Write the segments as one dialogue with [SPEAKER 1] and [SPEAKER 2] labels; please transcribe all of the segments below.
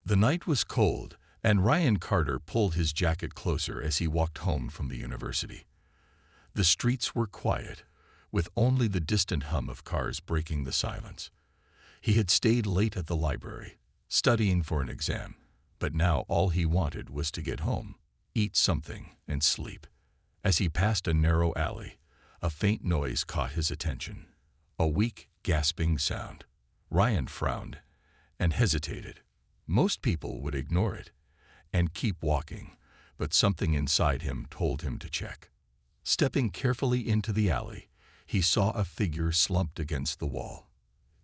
[SPEAKER 1] The night was cold, and Ryan Carter pulled his jacket closer as he walked home from the university. The streets were quiet, with only the distant hum of cars breaking the silence. He had stayed late at the library, studying for an exam, but now all he wanted was to get home, eat something, and sleep. As he passed a narrow alley, a faint noise caught his attention. A weak, gasping sound. Ryan frowned and hesitated. Most people would ignore it and keep walking, but something inside him told him to check. Stepping carefully into the alley, he saw a figure slumped against the wall.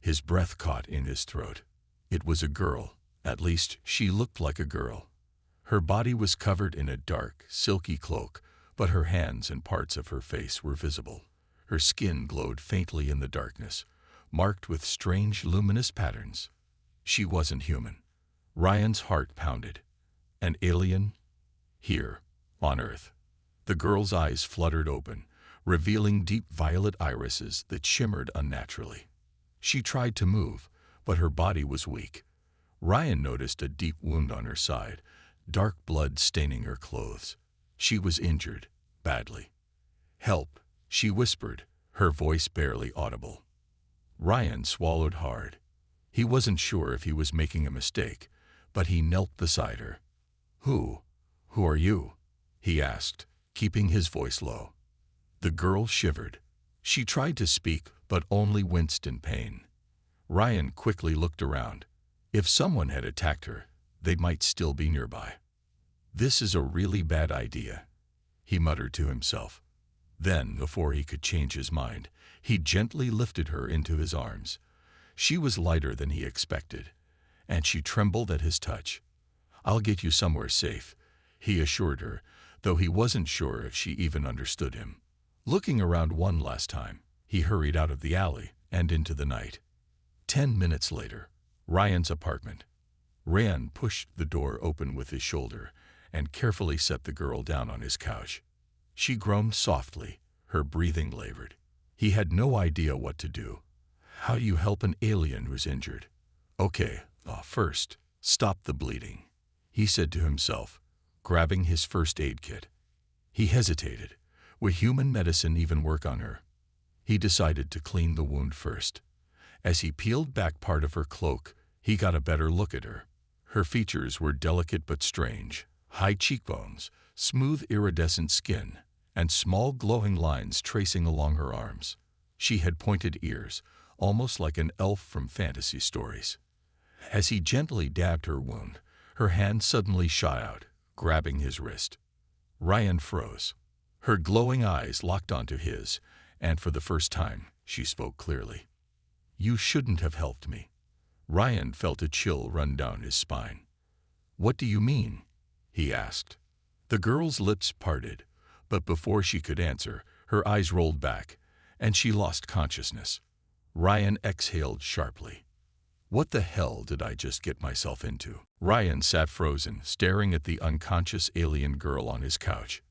[SPEAKER 1] His breath caught in his throat. It was a girl. At least, she looked like a girl. Her body was covered in a dark, silky cloak, but her hands and parts of her face were visible. Her skin glowed faintly in the darkness, marked with strange, luminous patterns. She wasn't human. Ryan's heart pounded. An alien? Here, on Earth. The girl's eyes fluttered open, revealing deep violet irises that shimmered unnaturally. She tried to move, but her body was weak. Ryan noticed a deep wound on her side, dark blood staining her clothes. She was injured, badly. "Help," she whispered, her voice barely audible. Ryan swallowed hard. He wasn't sure if he was making a mistake, but he knelt beside her. Who are you?" he asked, keeping his voice low. The girl shivered. She tried to speak, but only winced in pain. Ryan quickly looked around. If someone had attacked her, they might still be nearby. "This is a really bad idea," he muttered to himself. Then, before he could change his mind, he gently lifted her into his arms. She was lighter than he expected, and she trembled at his touch. "I'll get you somewhere safe," he assured her, though he wasn't sure if she even understood him. Looking around one last time, he hurried out of the alley and into the night. 10 minutes later, Ryan's apartment. Ryan pushed the door open with his shoulder and carefully set the girl down on his couch. She groaned softly, her breathing labored. He had no idea what to do. How do you help an alien who's injured? "Okay, first, stop the bleeding," he said to himself, grabbing his first aid kit. He hesitated. Would human medicine even work on her? He decided to clean the wound first. As he peeled back part of her cloak, he got a better look at her. Her features were delicate but strange. High cheekbones, smooth iridescent skin, and small glowing lines tracing along her arms. She had pointed ears, almost like an elf from fantasy stories. As he gently dabbed her wound, her hand suddenly shot out, grabbing his wrist. Ryan froze. Her glowing eyes locked onto his, and for the first time, she spoke clearly. "You shouldn't have helped me." Ryan felt a chill run down his spine. "What do you mean?" he asked. The girl's lips parted, but before she could answer, her eyes rolled back, and she lost consciousness. Ryan exhaled sharply. What the hell did I just get myself into? Ryan sat frozen, staring at the unconscious alien girl on his couch.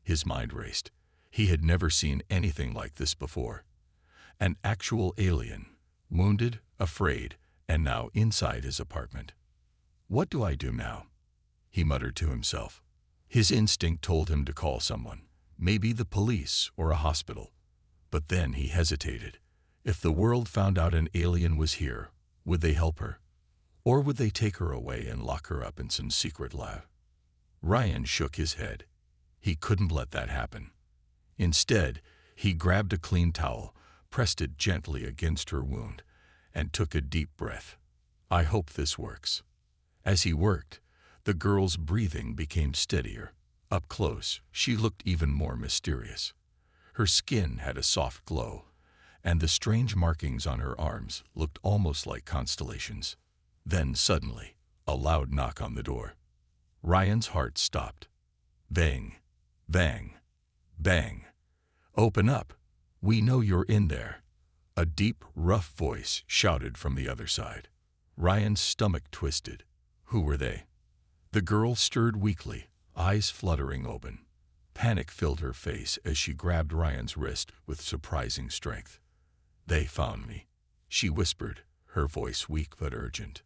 [SPEAKER 1] His mind raced. He had never seen anything like this before. An actual alien, wounded, afraid, and now inside his apartment. "What do I do now?" he muttered to himself. His instinct told him to call someone, maybe the police or a hospital. But then he hesitated. If the world found out an alien was here, would they help her? Or would they take her away and lock her up in some secret lab? Ryan shook his head. He couldn't let that happen. Instead, he grabbed a clean towel, pressed it gently against her wound, and took a deep breath. "I hope this works." As he worked, the girl's breathing became steadier. Up close, she looked even more mysterious. Her skin had a soft glow, and the strange markings on her arms looked almost like constellations. Then suddenly, a loud knock on the door. Ryan's heart stopped. Bang, bang, bang. "Open up. We know you're in there." A deep, rough voice shouted from the other side. Ryan's stomach twisted. Who were they? The girl stirred weakly, eyes fluttering open. Panic filled her face as she grabbed Ryan's wrist with surprising strength. "They found me," she whispered, her voice weak but urgent.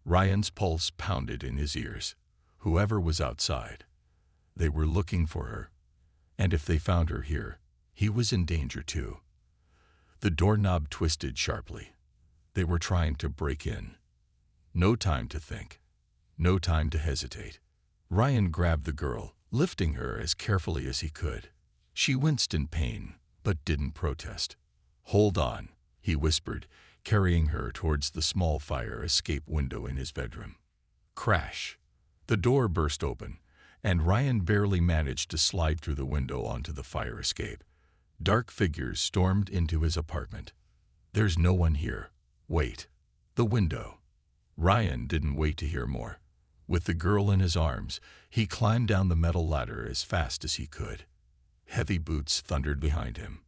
[SPEAKER 1] Ryan's pulse pounded in his ears. Whoever was outside, they were looking for her. And if they found her here, he was in danger too. The doorknob twisted sharply. They were trying to break in. No time to think. No time to hesitate. Ryan grabbed the girl, lifting her as carefully as he could. She winced in pain, but didn't protest. "Hold on," he whispered, carrying her towards the small fire escape window in his bedroom. Crash! The door burst open, and Ryan barely managed to slide through the window onto the fire escape. Dark figures stormed into his apartment. "There's no one here. Wait." The window. Ryan didn't wait to hear more. With the girl in his arms, he climbed down the metal ladder as fast as he could. Heavy boots thundered behind him.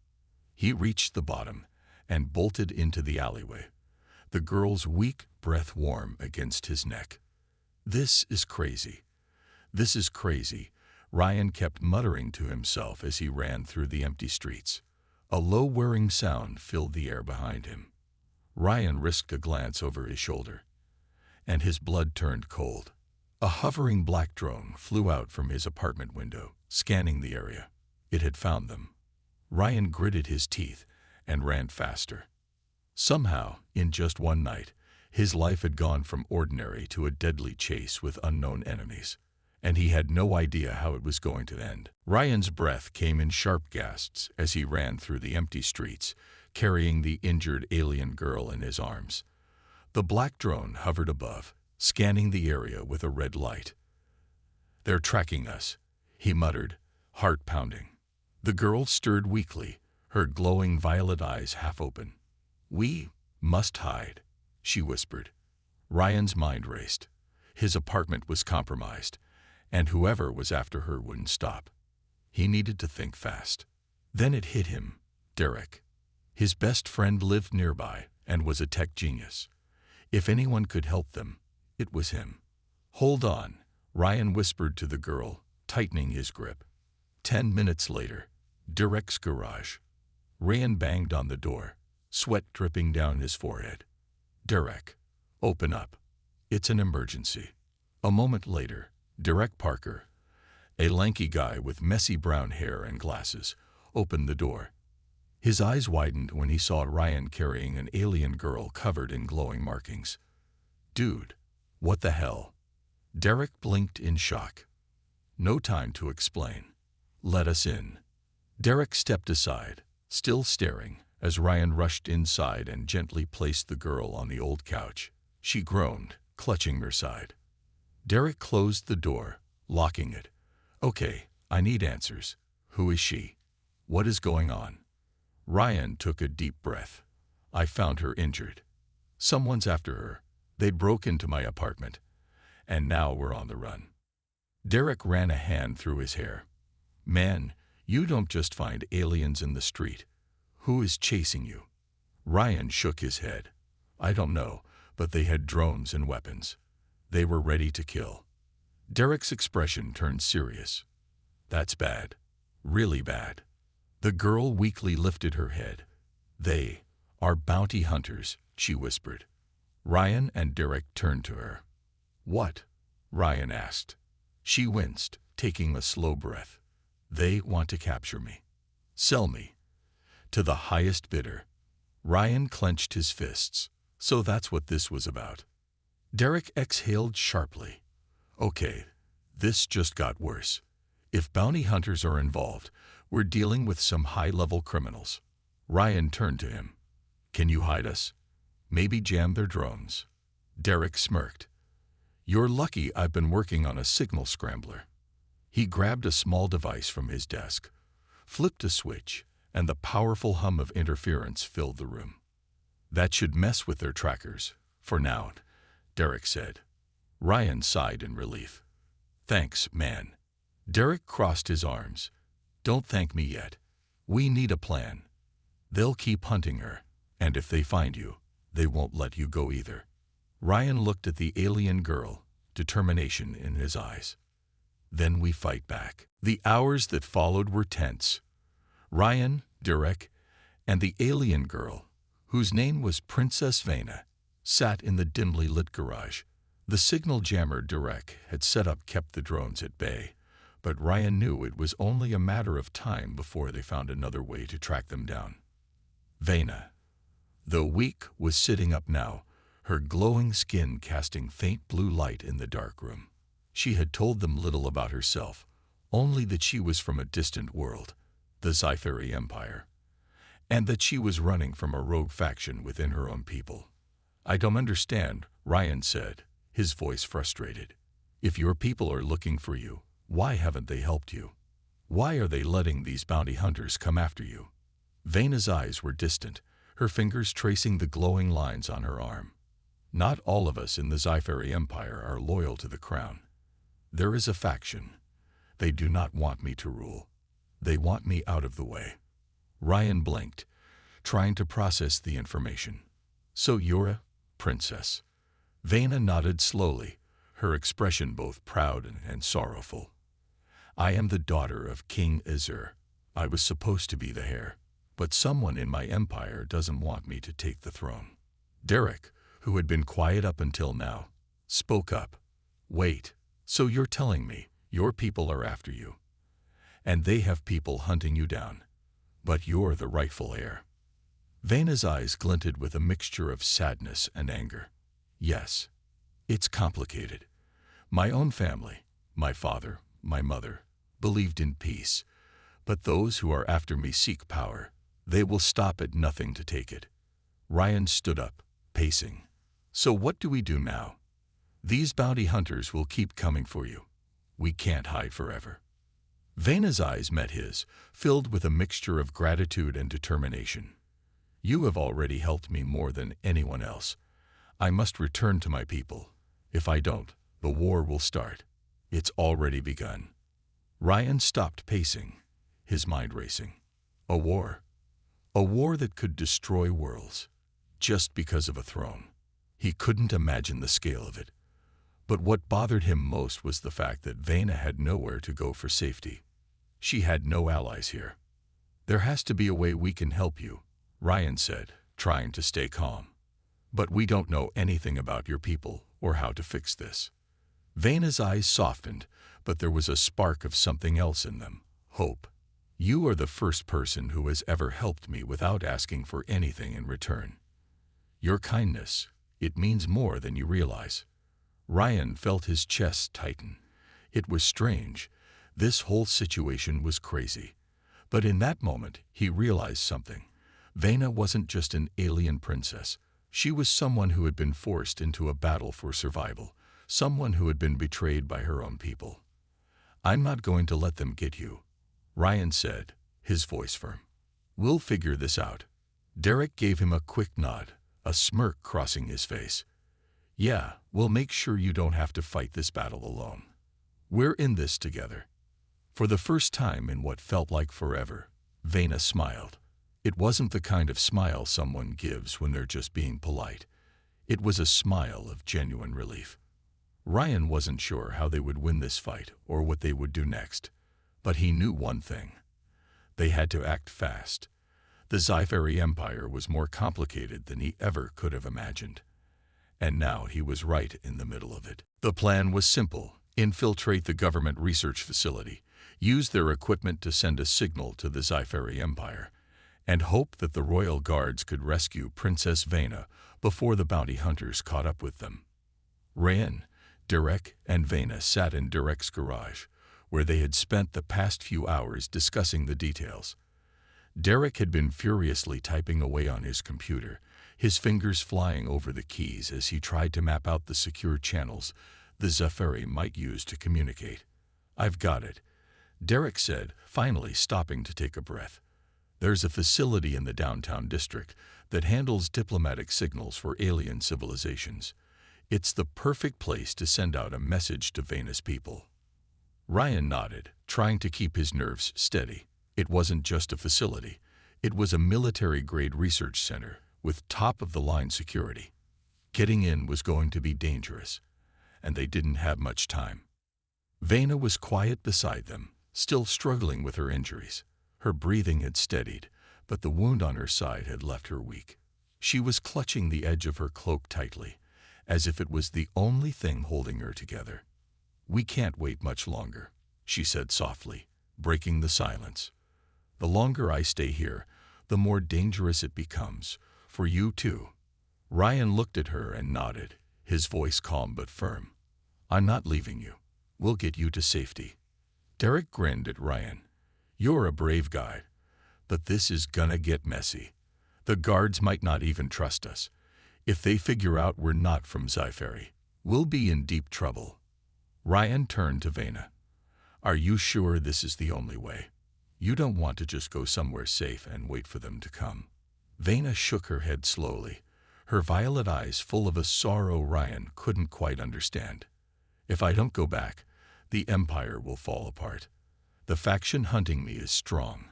[SPEAKER 1] He reached the bottom and bolted into the alleyway, the girl's weak breath warm against his neck. "This is crazy. This is crazy," Ryan kept muttering to himself as he ran through the empty streets. A low whirring sound filled the air behind him. Ryan risked a glance over his shoulder, and his blood turned cold. A hovering black drone flew out from his apartment window, scanning the area. It had found them. Ryan gritted his teeth and ran faster. Somehow, in just one night, his life had gone from ordinary to a deadly chase with unknown enemies, and he had no idea how it was going to end. Ryan's breath came in sharp gasps as he ran through the empty streets, carrying the injured alien girl in his arms. The black drone hovered above, scanning the area with a red light. "They're tracking us," he muttered, heart pounding. The girl stirred weakly, her glowing violet eyes half open. "We must hide," she whispered. Ryan's mind raced. His apartment was compromised, and whoever was after her wouldn't stop. He needed to think fast. Then it hit him. Derek. His best friend lived nearby and was a tech genius. If anyone could help them, it was him. "Hold on," Ryan whispered to the girl, tightening his grip. 10 minutes later, Derek's garage. Ryan banged on the door, sweat dripping down his forehead. "Derek, open up. It's an emergency." A moment later, Derek Parker, a lanky guy with messy brown hair and glasses, opened the door. His eyes widened when he saw Ryan carrying an alien girl covered in glowing markings. "Dude, what the hell?" Derek blinked in shock. "No time to explain. Let us in." Derek stepped aside, still staring, as Ryan rushed inside and gently placed the girl on the old couch. She groaned, clutching her side. Derek closed the door, locking it. "Okay, I need answers. Who is she? What is going on?" Ryan took a deep breath. "I found her injured. Someone's after her. They broke into my apartment, and now we're on the run." Derek ran a hand through his hair. "Man, you don't just find aliens in the street. Who is chasing you?" Ryan shook his head. "I don't know, but they had drones and weapons. They were ready to kill." Derek's expression turned serious. "That's bad. Really bad." The girl weakly lifted her head. "They are bounty hunters," she whispered. Ryan and Derek turned to her. "What?" Ryan asked. She winced, taking a slow breath. "They want to capture me. Sell me. To the highest bidder." Ryan clenched his fists. So that's what this was about. Derek exhaled sharply. "Okay, this just got worse. If bounty hunters are involved, we're dealing with some high-level criminals." Ryan turned to him. "Can you hide us? Maybe jam their drones?" Derek smirked. "You're lucky I've been working on a signal scrambler." He grabbed a small device from his desk, flipped a switch, and the powerful hum of interference filled the room. "That should mess with their trackers, for now," Derek said. Ryan sighed in relief. "Thanks, man." Derek crossed his arms. "Don't thank me yet. We need a plan. They'll keep hunting her, and if they find you, they won't let you go either." Ryan looked at the alien girl, determination in his eyes. "Then we fight back." The hours that followed were tense. Ryan, Derek, and the alien girl, whose name was Princess Vena, sat in the dimly lit garage. The signal jammer Derek had set up kept the drones at bay, but Ryan knew it was only a matter of time before they found another way to track them down. Vena, though weak, was sitting up now, her glowing skin casting faint blue light in the dark room. She had told them little about herself, only that she was from a distant world, the Sci-Fi Empire, and that she was running from a rogue faction within her own people. "I don't understand," Ryan said, his voice frustrated. "If your people are looking for you, why haven't they helped you? Why are they letting these bounty hunters come after you?" Vena's eyes were distant, her fingers tracing the glowing lines on her arm. "Not all of us in the Sci-Fi Empire are loyal to the crown. There is a faction. They do not want me to rule. They want me out of the way." Ryan blinked, trying to process the information. "So you're a princess?" Vena nodded slowly, her expression both proud and sorrowful. "I am the daughter of King Azur. I was supposed to be the heir, but someone in my empire doesn't want me to take the throne." Derek, who had been quiet up until now, spoke up. "Wait, so you're telling me your people are after you, and they have people hunting you down, but you're the rightful heir?" Vena's eyes glinted with a mixture of sadness and anger. "Yes. It's complicated. My own family, my father, my mother, believed in peace, but those who are after me seek power. They will stop at nothing to take it." Ryan stood up, pacing. "So what do we do now? These bounty hunters will keep coming for you. We can't hide forever." Vena's eyes met his, filled with a mixture of gratitude and determination. "You have already helped me more than anyone else. I must return to my people. If I don't, the war will start. It's already begun." Ryan stopped pacing, his mind racing. A war? A war that could destroy worlds, just because of a throne. He couldn't imagine the scale of it. But what bothered him most was the fact that Vena had nowhere to go for safety. She had no allies here. "There has to be a way we can help you," Ryan said, trying to stay calm. "But we don't know anything about your people or how to fix this." Vena's eyes softened, but there was a spark of something else in them, hope. "You are the first person who has ever helped me without asking for anything in return. Your kindness, it means more than you realize." Ryan felt his chest tighten. It was strange. This whole situation was crazy. But in that moment, he realized something. Vena wasn't just an alien princess. She was someone who had been forced into a battle for survival, someone who had been betrayed by her own people. "I'm not going to let them get you," Ryan said, his voice firm. "We'll figure this out." Derek gave him a quick nod, a smirk crossing his face. "Yeah, we'll make sure you don't have to fight this battle alone. We're in this together." For the first time in what felt like forever, Vena smiled. It wasn't the kind of smile someone gives when they're just being polite. It was a smile of genuine relief. Ryan wasn't sure how they would win this fight or what they would do next, but he knew one thing. They had to act fast. The Sci-Fi Empire was more complicated than he ever could have imagined. And now he was right in the middle of it. The plan was simple: infiltrate the government research facility, use their equipment to send a signal to the Sci-Fi Empire, and hope that the royal guards could rescue Princess Vena before the bounty hunters caught up with them. Ryan, Derek, and Vena sat in Derek's garage, where they had spent the past few hours discussing the details. Derek had been furiously typing away on his computer, his fingers flying over the keys as he tried to map out the secure channels the Sci-Fi might use to communicate. "I've got it," Derek said, finally stopping to take a breath. "There's a facility in the downtown district that handles diplomatic signals for alien civilizations. It's the perfect place to send out a message to Vena's people." Ryan nodded, trying to keep his nerves steady. It wasn't just a facility. It was a military-grade research center with top-of-the-line security. Getting in was going to be dangerous, and they didn't have much time. Vena was quiet beside them, still struggling with her injuries. Her breathing had steadied, but the wound on her side had left her weak. She was clutching the edge of her cloak tightly, as if it was the only thing holding her together. "We can't wait much longer," she said softly, breaking the silence. "The longer I stay here, the more dangerous it becomes, for you too." Ryan looked at her and nodded, his voice calm but firm. "I'm not leaving you. We'll get you to safety." Derek grinned at Ryan. "You're a brave guy, but this is gonna get messy. The guards might not even trust us. If they figure out we're not from Sci-Fi, we'll be in deep trouble." Ryan turned to Vena. "Are you sure this is the only way? You don't want to just go somewhere safe and wait for them to come?" Vena shook her head slowly, her violet eyes full of a sorrow Ryan couldn't quite understand. "If I don't go back, the Empire will fall apart. The faction hunting me is strong.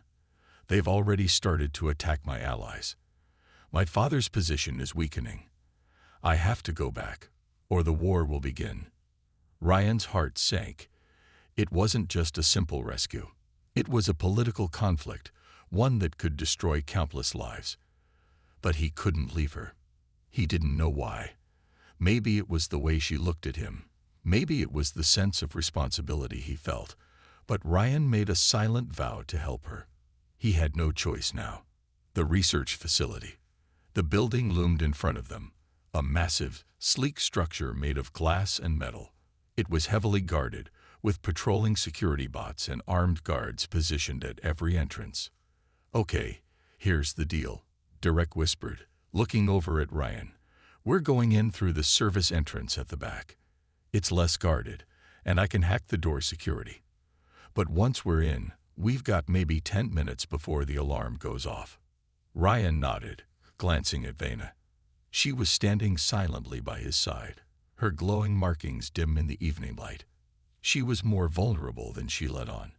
[SPEAKER 1] They've already started to attack my allies. My father's position is weakening. I have to go back, or the war will begin." Ryan's heart sank. It wasn't just a simple rescue. It was a political conflict, one that could destroy countless lives. But he couldn't leave her. He didn't know why. Maybe it was the way she looked at him. Maybe it was the sense of responsibility he felt. But Ryan made a silent vow to help her. He had no choice now. The research facility. The building loomed in front of them, a massive, sleek structure made of glass and metal. It was heavily guarded, with patrolling security bots and armed guards positioned at every entrance. "Okay, here's the deal," Derek whispered, looking over at Ryan. "We're going in through the service entrance at the back. It's less guarded, and I can hack the door security. But once we're in, we've got maybe 10 minutes before the alarm goes off." Ryan nodded, glancing at Vena. She was standing silently by his side, her glowing markings dim in the evening light. She was more vulnerable than she let on,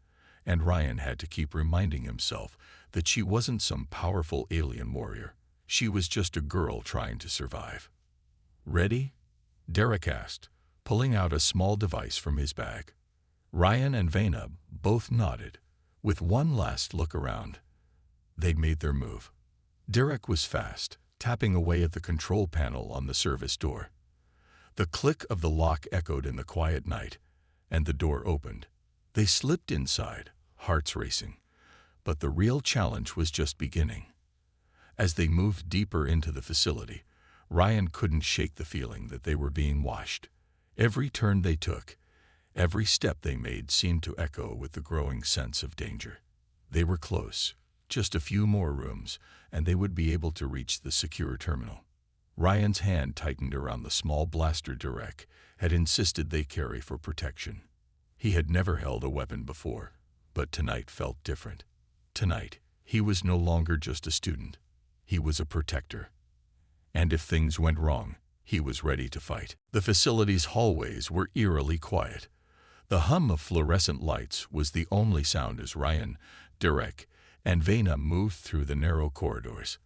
[SPEAKER 1] and Ryan had to keep reminding himself that she wasn't some powerful alien warrior. She was just a girl trying to survive. "Ready?" Derek asked, pulling out a small device from his bag. Ryan and Vena both nodded, with one last look around. They'd made their move. Derek was fast, tapping away at the control panel on the service door. The click of the lock echoed in the quiet night, and the door opened. They slipped inside, hearts racing. But the real challenge was just beginning. As they moved deeper into the facility, Ryan couldn't shake the feeling that they were being watched. Every turn they took, every step they made seemed to echo with the growing sense of danger. They were close. Just a few more rooms, and they would be able to reach the secure terminal. Ryan's hand tightened around the small blaster Derek had insisted they carry for protection. He had never held a weapon before, but tonight felt different. Tonight, he was no longer just a student. He was a protector. And if things went wrong, he was ready to fight. The facility's hallways were eerily quiet. The hum of fluorescent lights was the only sound as Ryan, Derek, and Vena moved through the narrow corridors.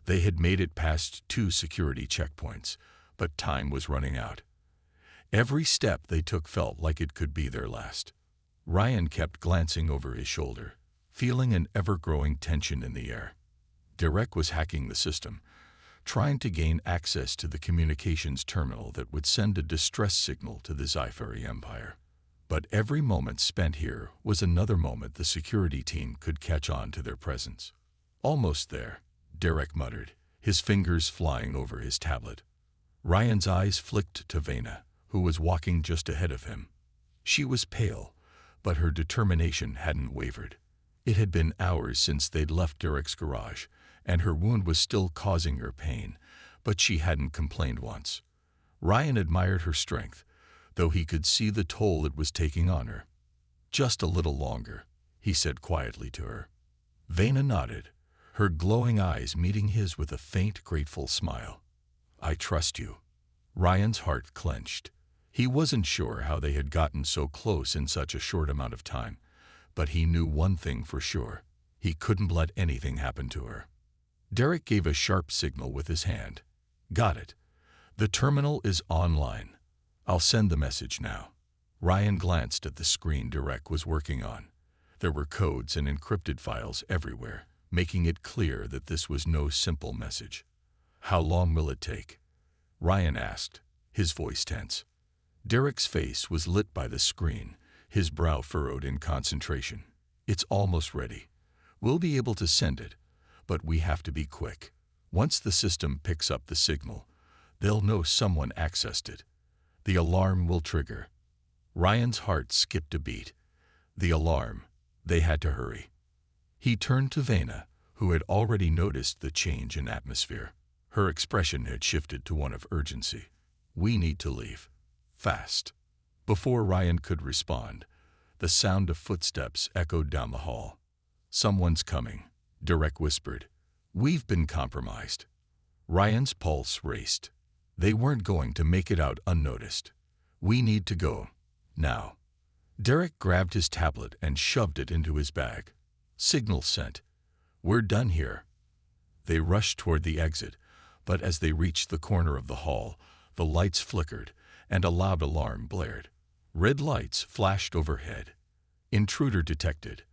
[SPEAKER 1] They had made it past 2 security checkpoints, but time was running out. Every step they took felt like it could be their last. Ryan kept glancing over his shoulder, feeling an ever-growing tension in the air. Derek was hacking the system, trying to gain access to the communications terminal that would send a distress signal to the Sci-Fi Empire. But every moment spent here was another moment the security team could catch on to their presence. "Almost there," Derek muttered, his fingers flying over his tablet. Ryan's eyes flicked to Vena, who was walking just ahead of him. She was pale, but her determination hadn't wavered. It had been hours since they'd left Derek's garage, and her wound was still causing her pain, but she hadn't complained once. Ryan admired her strength, though he could see the toll it was taking on her. "Just a little longer," he said quietly to her. Vena nodded, her glowing eyes meeting his with a faint, grateful smile. "I trust you." Ryan's heart clenched. He wasn't sure how they had gotten so close in such a short amount of time, but he knew one thing for sure. He couldn't let anything happen to her. Derek gave a sharp signal with his hand. "Got it. The terminal is online. I'll send the message now." Ryan glanced at the screen Derek was working on. There were codes and encrypted files everywhere, making it clear that this was no simple message. "How long will it take?" Ryan asked, his voice tense. Derek's face was lit by the screen, his brow furrowed in concentration. It's almost ready. We'll be able to send it, but we have to be quick. Once the system picks up the signal, they'll know someone accessed it. The alarm will trigger. Ryan's heart skipped a beat. The alarm. They had to hurry. He turned to Vena, who had already noticed the change in atmosphere. Her expression had shifted to one of urgency. We need to leave. Fast. Before Ryan could respond, the sound of footsteps echoed down the hall. Someone's coming, Derek whispered. We've been compromised. Ryan's pulse raced. They weren't going to make it out unnoticed. We need to go. Now. Derek grabbed his tablet and shoved it into his bag. Signal sent. We're done here. They rushed toward the exit, but as they reached the corner of the hall, the lights flickered and a loud alarm blared. Red lights flashed overhead. Intruder detected,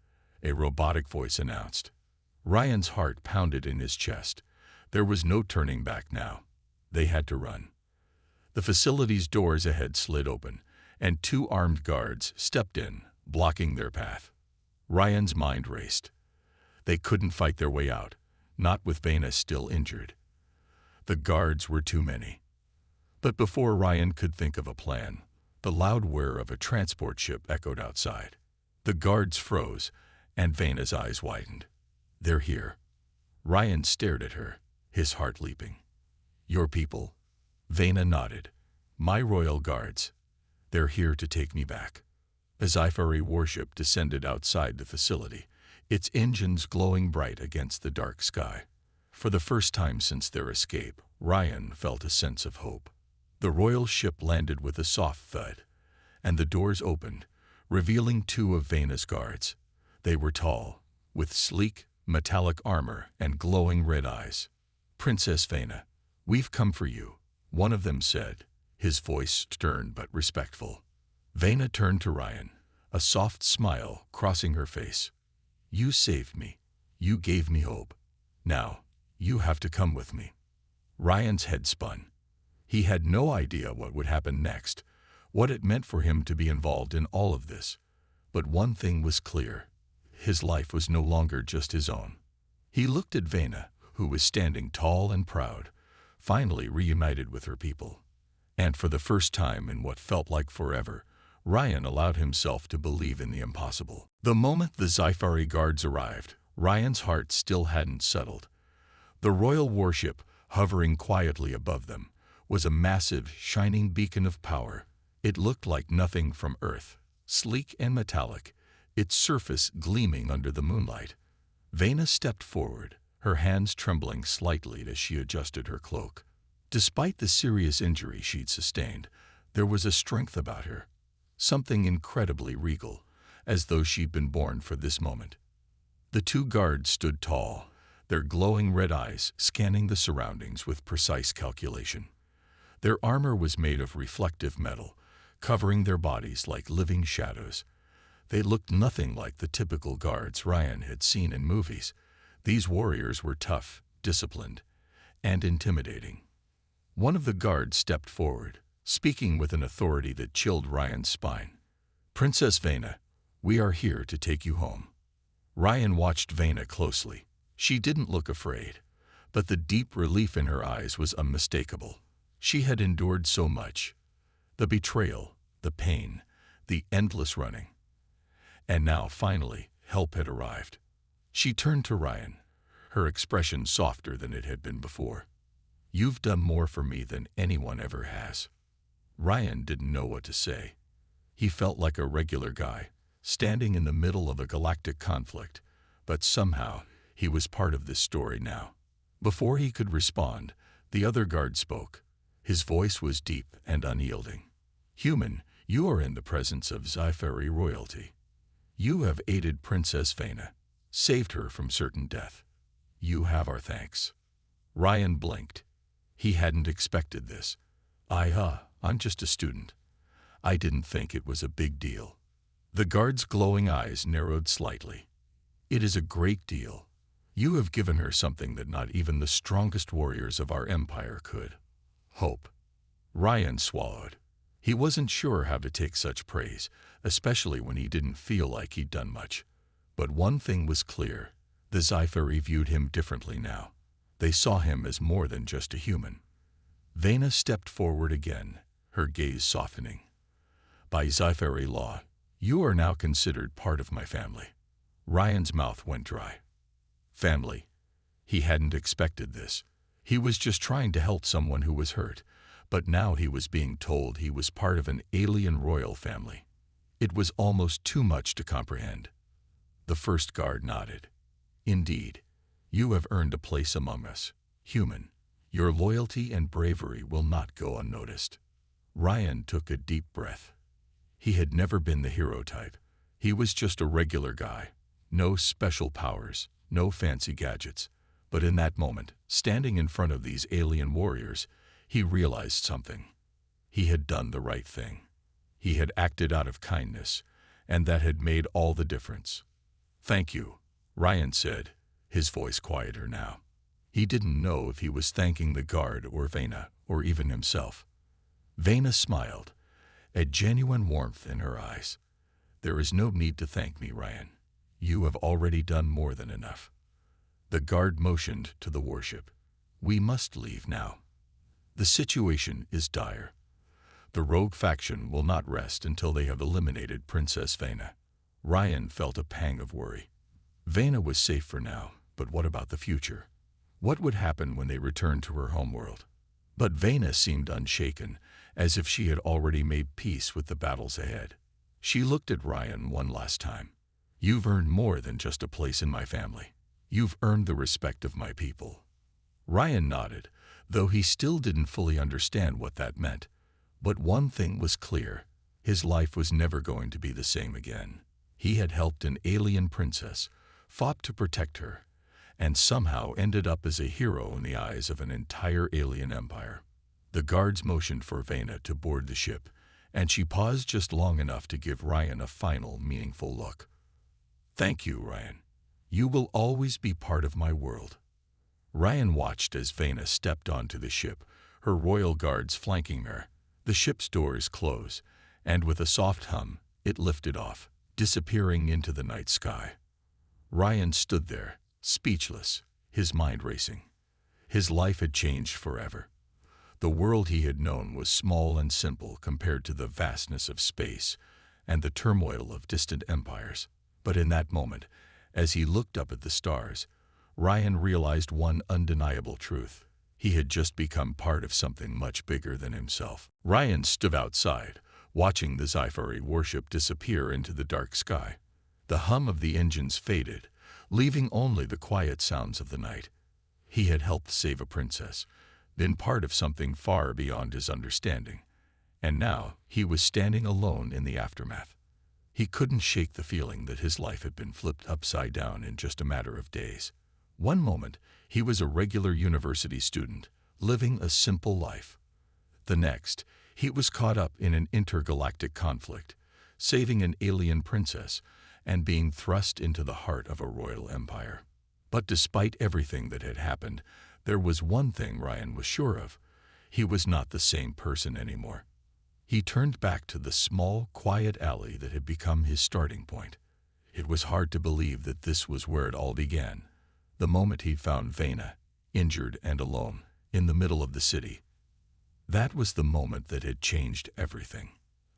[SPEAKER 1] a robotic voice announced. Ryan's heart pounded in his chest. There was no turning back now. They had to run. The facility's doors ahead slid open, and 2 armed guards stepped in, blocking their path. Ryan's mind raced. They couldn't fight their way out, not with Vena still injured. The guards were too many. But before Ryan could think of a plan, the loud whir of a transport ship echoed outside. The guards froze, and Vena's eyes widened. They're here. Ryan stared at her, his heart leaping. Your people? Vena nodded. My royal guards. They're here to take me back. A Sci-Fi warship descended outside the facility, its engines glowing bright against the dark sky. For the first time since their escape, Ryan felt a sense of hope. The royal ship landed with a soft thud, and the doors opened, revealing 2 of Vena's guards. They were tall, with sleek, metallic armor and glowing red eyes. Princess Vena, we've come for you, one of them said, his voice stern but respectful. Vena turned to Ryan, a soft smile crossing her face. You saved me. You gave me hope. Now, you have to come with me. Ryan's head spun. He had no idea what would happen next, what it meant for him to be involved in all of this. But one thing was clear. His life was no longer just his own. He looked at Vena, who was standing tall and proud, finally reunited with her people. And for the first time in what felt like forever, Ryan allowed himself to believe in the impossible. The moment the Sci-Fi guards arrived, Ryan's heart still hadn't settled. The royal warship, hovering quietly above them, was a massive, shining beacon of power. It looked like nothing from Earth, sleek and metallic, its surface gleaming under the moonlight. Vena stepped forward, her hands trembling slightly as she adjusted her cloak. Despite the serious injury she'd sustained, there was a strength about her, something incredibly regal, as though she'd been born for this moment. The 2 guards stood tall, their glowing red eyes scanning the surroundings with precise calculation. Their armor was made of reflective metal, covering their bodies like living shadows. They looked nothing like the typical guards Ryan had seen in movies. These warriors were tough, disciplined, and intimidating. One of the guards stepped forward, speaking with an authority that chilled Ryan's spine. Princess Vena, we are here to take you home. Ryan watched Vena closely. She didn't look afraid, but the deep relief in her eyes was unmistakable. She had endured so much. The betrayal, the pain, the endless running. And now, finally, help had arrived. She turned to Ryan, her expression softer than it had been before. You've done more for me than anyone ever has. Ryan didn't know what to say. He felt like a regular guy, standing in the middle of a galactic conflict, but somehow he was part of this story now. Before he could respond, the other guard spoke. His voice was deep and unyielding. Human, you are in the presence of Sci-Fi royalty. You have aided Princess Vena, saved her from certain death. You have our thanks. Ryan blinked. He hadn't expected this. I'm just a student. I didn't think it was a big deal. The guard's glowing eyes narrowed slightly. It is a great deal. You have given her something that not even the strongest warriors of our empire could. Hope. Ryan swallowed. He wasn't sure how to take such praise, especially when he didn't feel like he'd done much. But one thing was clear. The Sci-Fi viewed him differently now. They saw him as more than just a human. Vena stepped forward again, her gaze softening. By Sci-Fi law, you are now considered part of my family. Ryan's mouth went dry. Family. He hadn't expected this. He was just trying to help someone who was hurt, but now he was being told he was part of an alien royal family. It was almost too much to comprehend. The first guard nodded. Indeed, you have earned a place among us, human. Your loyalty and bravery will not go unnoticed. Ryan took a deep breath. He had never been the hero type. He was just a regular guy. No special powers, no fancy gadgets. But in that moment, standing in front of these alien warriors, he realized something. He had done the right thing. He had acted out of kindness, and that had made all the difference. Thank you, Ryan said, his voice quieter now. He didn't know if he was thanking the guard or Vena, or even himself. Vena smiled, a genuine warmth in her eyes. There is no need to thank me, Ryan. You have already done more than enough. The guard motioned to the warship. We must leave now. The situation is dire. The rogue faction will not rest until they have eliminated Princess Vena. Ryan felt a pang of worry. Vena was safe for now, but what about the future? What would happen when they returned to her homeworld? But Vena seemed unshaken, as if she had already made peace with the battles ahead. She looked at Ryan one last time. You've earned more than just a place in my family. You've earned the respect of my people. Ryan nodded, though he still didn't fully understand what that meant. But one thing was clear. His life was never going to be the same again. He had helped an alien princess, fought to protect her, and somehow ended up as a hero in the eyes of an entire alien empire. The guards motioned for Vena to board the ship, and she paused just long enough to give Ryan a final, meaningful look. Thank you, Ryan. You will always be part of my world. Ryan watched as Vena stepped onto the ship, her royal guards flanking her. The ship's doors closed, and with a soft hum, it lifted off, disappearing into the night sky. Ryan stood there, speechless, his mind racing. His life had changed forever. The world he had known was small and simple compared to the vastness of space and the turmoil of distant empires. But in that moment, as he looked up at the stars, Ryan realized one undeniable truth. He had just become part of something much bigger than himself. Ryan stood outside, watching the Sci-Fi warship disappear into the dark sky. The hum of the engines faded, leaving only the quiet sounds of the night. He had helped save a princess, been part of something far beyond his understanding, and now he was standing alone in the aftermath. He couldn't shake the feeling that his life had been flipped upside down in just a matter of days. One moment, he was a regular university student, living a simple life. The next, he was caught up in an intergalactic conflict, saving an alien princess and being thrust into the heart of a royal empire. But despite everything that had happened, there was one thing Ryan was sure of. He was not the same person anymore. He turned back to the small, quiet alley that had become his starting point. It was hard to believe that this was where it all began. The moment he found Vena, injured and alone, in the middle of the city. That was the moment that had changed everything.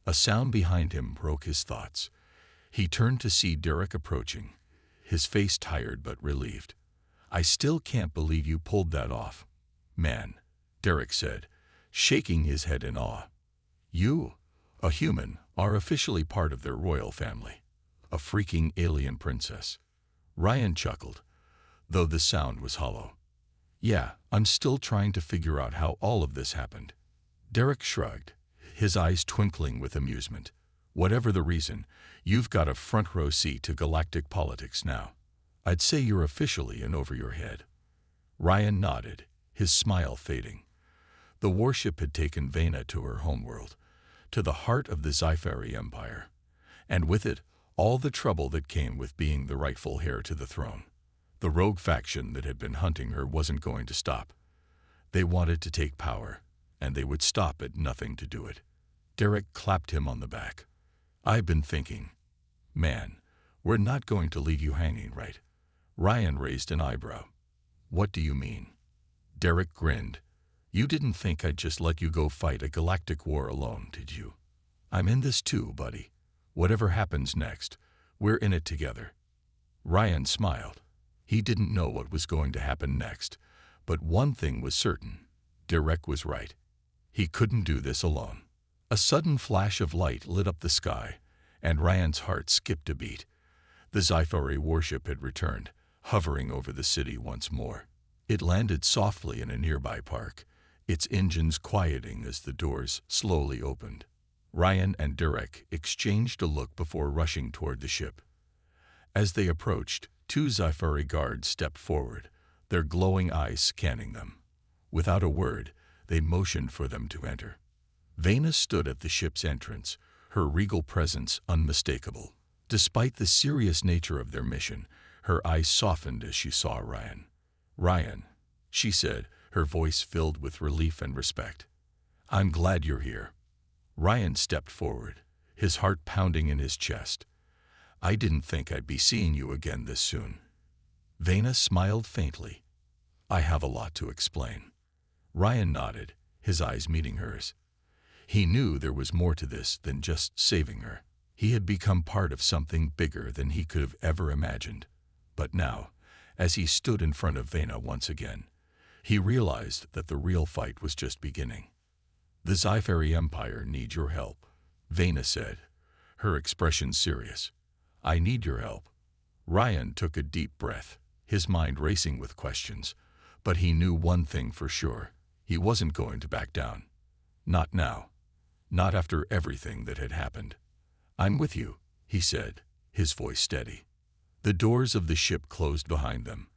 [SPEAKER 1] A sound behind him broke his thoughts. He turned to see Derek approaching, his face tired but relieved. I still can't believe you pulled that off, man, Derek said, shaking his head in awe. You, a human, are officially part of their royal family. A freaking alien princess. Ryan chuckled, though the sound was hollow. Yeah, I'm still trying to figure out how all of this happened. Derek shrugged, his eyes twinkling with amusement. Whatever the reason, you've got a front row seat to galactic politics now. I'd say you're officially in over your head. Ryan nodded, his smile fading. The warship had taken Vena to her homeworld, to the heart of the Sci-Fi Empire, and with it, all the trouble that came with being the rightful heir to the throne. The rogue faction that had been hunting her wasn't going to stop. They wanted to take power, and they would stop at nothing to do it. Derek clapped him on the back. "I've been thinking. Man, we're not going to leave you hanging, right?" Ryan raised an eyebrow. "What do you mean?" Derek grinned. "You didn't think I'd just let you go fight a galactic war alone, did you? I'm in this too, buddy. Whatever happens next, we're in it together." Ryan smiled. He didn't know what was going to happen next, but one thing was certain. Derek was right. He couldn't do this alone. A sudden flash of light lit up the sky, and Ryan's heart skipped a beat. The Sci-Fi warship had returned, hovering over the city once more. It landed softly in a nearby park, its engines quieting as the doors slowly opened. Ryan and Derek exchanged a look before rushing toward the ship. As they approached, two Sci-Fi guards stepped forward, their glowing eyes scanning them. Without a word, they motioned for them to enter. Vena stood at the ship's entrance, her regal presence unmistakable. Despite the serious nature of their mission, her eyes softened as she saw Ryan. "Ryan," she said, her voice filled with relief and respect. "I'm glad you're here." Ryan stepped forward, his heart pounding in his chest. "I didn't think I'd be seeing you again this soon." Vena smiled faintly. "I have a lot to explain." Ryan nodded, his eyes meeting hers. He knew there was more to this than just saving her. He had become part of something bigger than he could have ever imagined. But now, as he stood in front of Vena once again, he realized that the real fight was just beginning. "The Sci-Fi Empire needs your help," Vena said, her expression serious. "I need your help." Ryan took a deep breath, his mind racing with questions, but he knew one thing for sure. He wasn't going to back down. Not now. Not after everything that had happened. "I'm with you," he said, his voice steady. The doors of the ship closed behind them,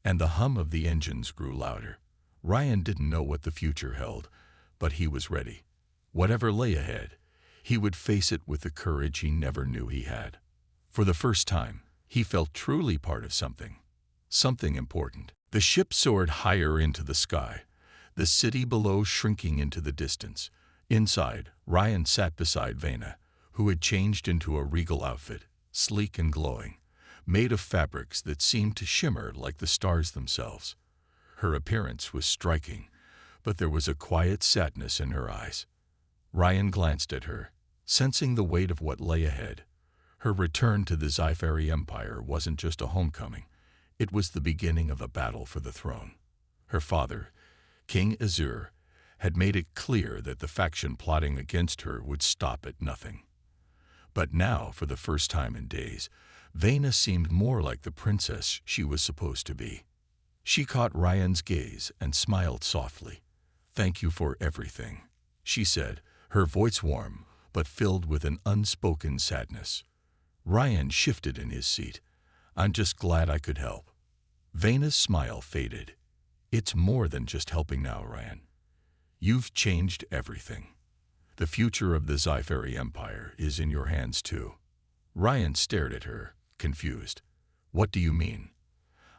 [SPEAKER 1] and the hum of the engines grew louder. Ryan didn't know what the future held, but he was ready. Whatever lay ahead, he would face it with the courage he never knew he had. For the first time, he felt truly part of something. Something important. The ship soared higher into the sky, the city below shrinking into the distance. Inside, Ryan sat beside Vena, who had changed into a regal outfit, sleek and glowing, made of fabrics that seemed to shimmer like the stars themselves. Her appearance was striking, but there was a quiet sadness in her eyes. Ryan glanced at her, sensing the weight of what lay ahead. Her return to the Sci-Fi Empire wasn't just a homecoming. It was the beginning of a battle for the throne. Her father, King Azur, had made it clear that the faction plotting against her would stop at nothing. But now, for the first time in days, Vena seemed more like the princess she was supposed to be. She caught Ryan's gaze and smiled softly. "Thank you for everything," she said, her voice warm, but filled with an unspoken sadness. Ryan shifted in his seat. "I'm just glad I could help." Vena's smile faded. "It's more than just helping now, Ryan. You've changed everything. The future of the Sci-Fi Empire is in your hands too." Ryan stared at her, confused. "What do you mean?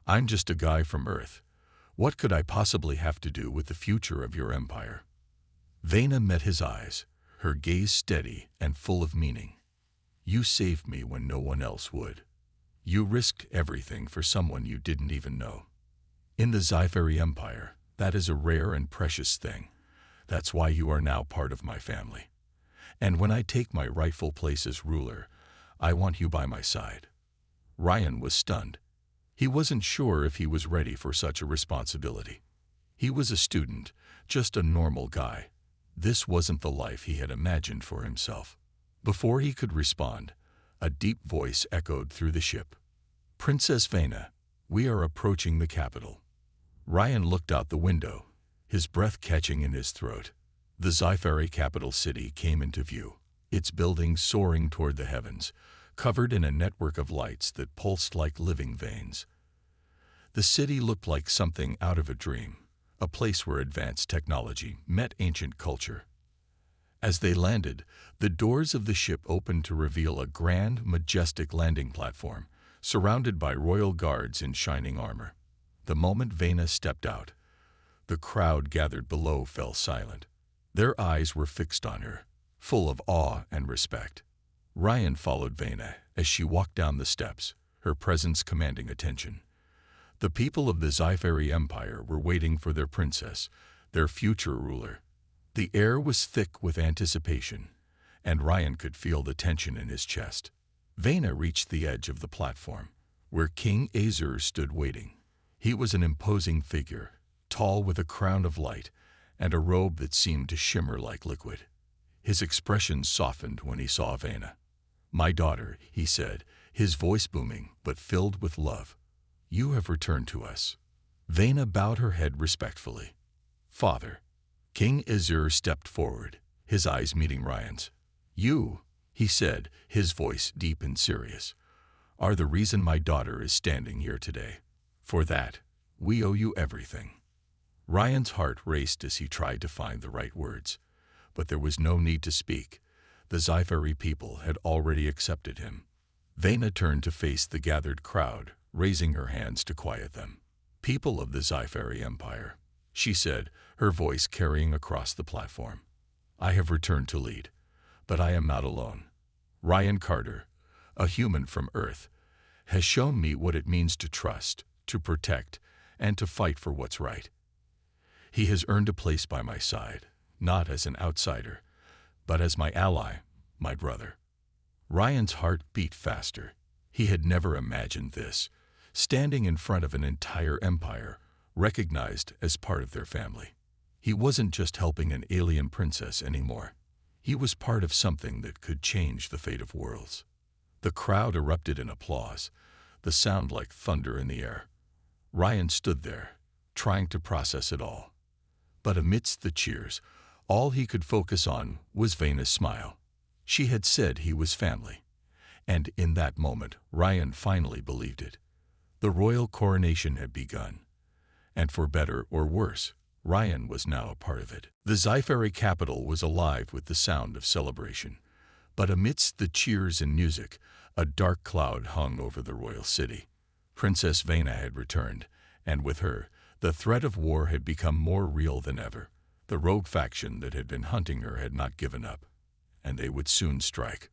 [SPEAKER 1] I'm just a guy from Earth. What could I possibly have to do with the future of your empire?" Vena met his eyes, her gaze steady and full of meaning. "You saved me when no one else would. You risked everything for someone you didn't even know. In the Sci-Fi Empire, that is a rare and precious thing. That's why you are now part of my family. And when I take my rightful place as ruler, I want you by my side." Ryan was stunned. He wasn't sure if he was ready for such a responsibility. He was a student, just a normal guy. This wasn't the life he had imagined for himself. Before he could respond, a deep voice echoed through the ship. "Princess Vena, we are approaching the capital." Ryan looked out the window, his breath catching in his throat. The Sci-Fi capital city came into view, its buildings soaring toward the heavens, covered in a network of lights that pulsed like living veins. The city looked like something out of a dream, a place where advanced technology met ancient culture. As they landed, the doors of the ship opened to reveal a grand, majestic landing platform, surrounded by royal guards in shining armor. The moment Vena stepped out, the crowd gathered below fell silent. Their eyes were fixed on her, full of awe and respect. Ryan followed Vena as she walked down the steps, her presence commanding attention. The people of the Sci-Fi Empire were waiting for their princess, their future ruler. The air was thick with anticipation, and Ryan could feel the tension in his chest. Vena reached the edge of the platform, where King Azur stood waiting. He was an imposing figure, tall with a crown of light and a robe that seemed to shimmer like liquid. His expression softened when he saw Vena. "My daughter," he said, his voice booming but filled with love. "You have returned to us." Vena bowed her head respectfully. "Father." King Azur stepped forward, his eyes meeting Ryan's. "You," he said, his voice deep and serious, "are the reason my daughter is standing here today. For that, we owe you everything." Ryan's heart raced as he tried to find the right words, but there was no need to speak. The Sci-Fi people had already accepted him. Vena turned to face the gathered crowd, raising her hands to quiet them. "People of the Sci-Fi Empire," she said, her voice carrying across the platform. "I have returned to lead, but I am not alone. Ryan Carter, a human from Earth, has shown me what it means to trust, to protect, and to fight for what's right. He has earned a place by my side, not as an outsider, but as my ally, my brother." Ryan's heart beat faster. He had never imagined this, standing in front of an entire empire, recognized as part of their family. He wasn't just helping an alien princess anymore. He was part of something that could change the fate of worlds. The crowd erupted in applause, the sound like thunder in the air. Ryan stood there, trying to process it all. But amidst the cheers, all he could focus on was Vena's smile. She had said he was family, and in that moment Ryan finally believed it. The royal coronation had begun, and for better or worse, Ryan was now a part of it. The Sci-Fi capital was alive with the sound of celebration, but amidst the cheers and music, a dark cloud hung over the royal city. Princess Vena had returned, and with her, the threat of war had become more real than ever. The rogue faction that had been hunting her had not given up, and they would soon strike.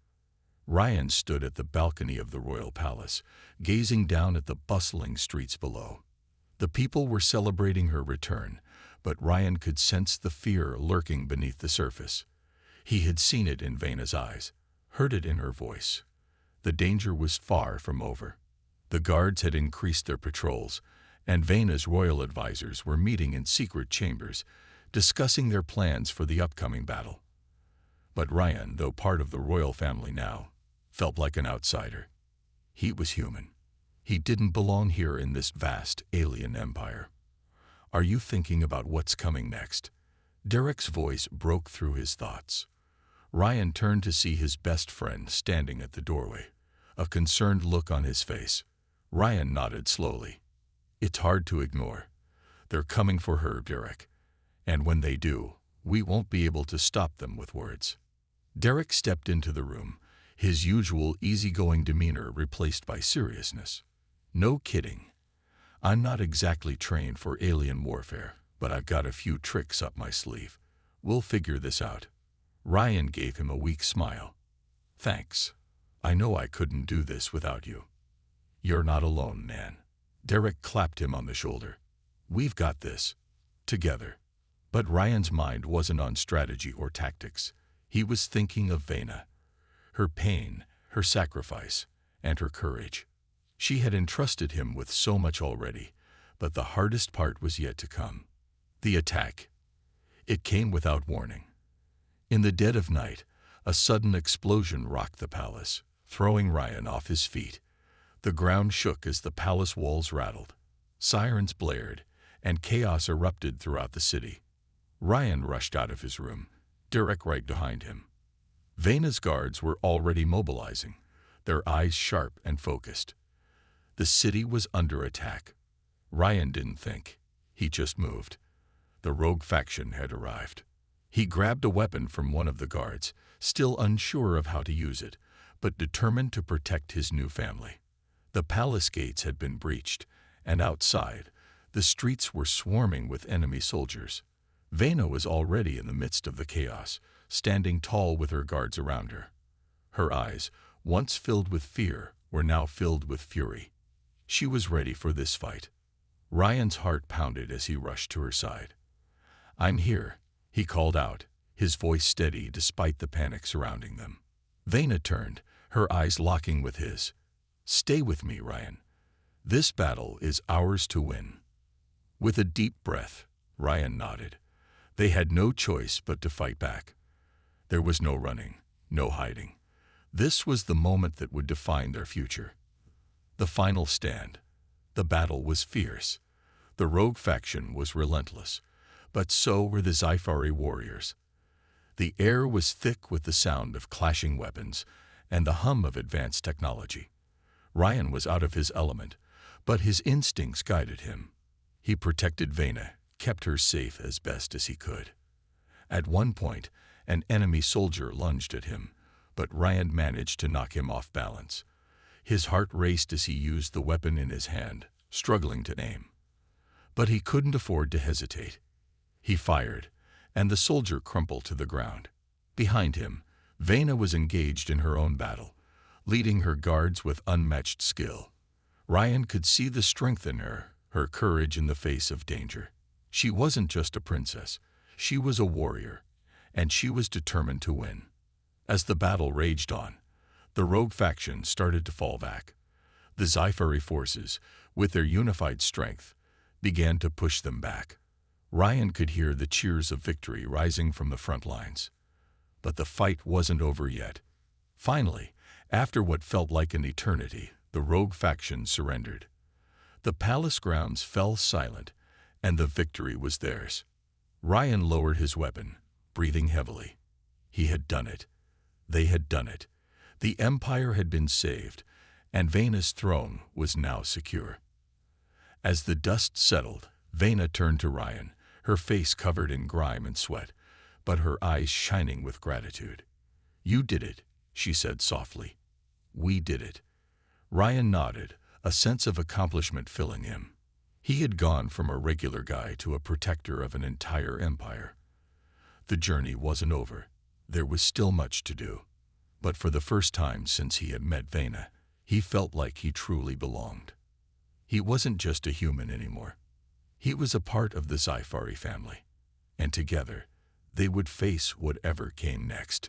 [SPEAKER 1] Ryan stood at the balcony of the royal palace, gazing down at the bustling streets below. The people were celebrating her return, but Ryan could sense the fear lurking beneath the surface. He had seen it in Vena's eyes, heard it in her voice. The danger was far from over. The guards had increased their patrols, and Vena's royal advisors were meeting in secret chambers, discussing their plans for the upcoming battle. But Ryan, though part of the royal family now, felt like an outsider. He was human. He didn't belong here in this vast alien empire. "Are you thinking about what's coming next?" Derek's voice broke through his thoughts. Ryan turned to see his best friend standing at the doorway, a concerned look on his face. Ryan nodded slowly. "It's hard to ignore. They're coming for her, Derek. And when they do, we won't be able to stop them with words." Derek stepped into the room, his usual easygoing demeanor replaced by seriousness. "No kidding. I'm not exactly trained for alien warfare, but I've got a few tricks up my sleeve. We'll figure this out." Ryan gave him a weak smile. "Thanks. I know I couldn't do this without you." "You're not alone, man." Derek clapped him on the shoulder. "We've got this. Together." But Ryan's mind wasn't on strategy or tactics. He was thinking of Vena, her pain, her sacrifice, and her courage. She had entrusted him with so much already, but the hardest part was yet to come. The attack. It came without warning. In the dead of night, a sudden explosion rocked the palace, throwing Ryan off his feet. The ground shook as the palace walls rattled. Sirens blared, and chaos erupted throughout the city. Ryan rushed out of his room, Derek right behind him. Vena's guards were already mobilizing, their eyes sharp and focused. The city was under attack. Ryan didn't think. He just moved. The rogue faction had arrived. He grabbed a weapon from one of the guards, still unsure of how to use it, but determined to protect his new family. The palace gates had been breached, and outside, the streets were swarming with enemy soldiers. Vena was already in the midst of the chaos, standing tall with her guards around her. Her eyes, once filled with fear, were now filled with fury. She was ready for this fight. Ryan's heart pounded as he rushed to her side. "I'm here," he called out, his voice steady despite the panic surrounding them. Vena turned, her eyes locking with his. "Stay with me, Ryan. This battle is ours to win." With a deep breath, Ryan nodded. They had no choice but to fight back. There was no running, no hiding. This was the moment that would define their future. The final stand. The battle was fierce. The rogue faction was relentless, but so were the Sci-Fi warriors. The air was thick with the sound of clashing weapons and the hum of advanced technology. Ryan was out of his element, but his instincts guided him. He protected Vena, kept her safe as best as he could. At one point, an enemy soldier lunged at him, but Ryan managed to knock him off balance. His heart raced as he used the weapon in his hand, struggling to aim. But he couldn't afford to hesitate. He fired, and the soldier crumpled to the ground. Behind him, Vena was engaged in her own battle, leading her guards with unmatched skill. Ryan could see the strength in her, her courage in the face of danger. She wasn't just a princess, she was a warrior, and she was determined to win. As the battle raged on, the rogue faction started to fall back. The Sci-Fi forces, with their unified strength, began to push them back. Ryan could hear the cheers of victory rising from the front lines. But the fight wasn't over yet. Finally, after what felt like an eternity, the rogue faction surrendered. The palace grounds fell silent, and the victory was theirs. Ryan lowered his weapon, breathing heavily. He had done it. They had done it. The Empire had been saved, and Vena's throne was now secure. As the dust settled, Vena turned to Ryan, her face covered in grime and sweat, but her eyes shining with gratitude. "You did it," she said softly. "We did it." Ryan nodded, a sense of accomplishment filling him. He had gone from a regular guy to a protector of an entire empire. The journey wasn't over. There was still much to do. But for the first time since he had met Vena, he felt like he truly belonged. He wasn't just a human anymore. He was a part of the Sci-Fi family. And together, they would face whatever came next.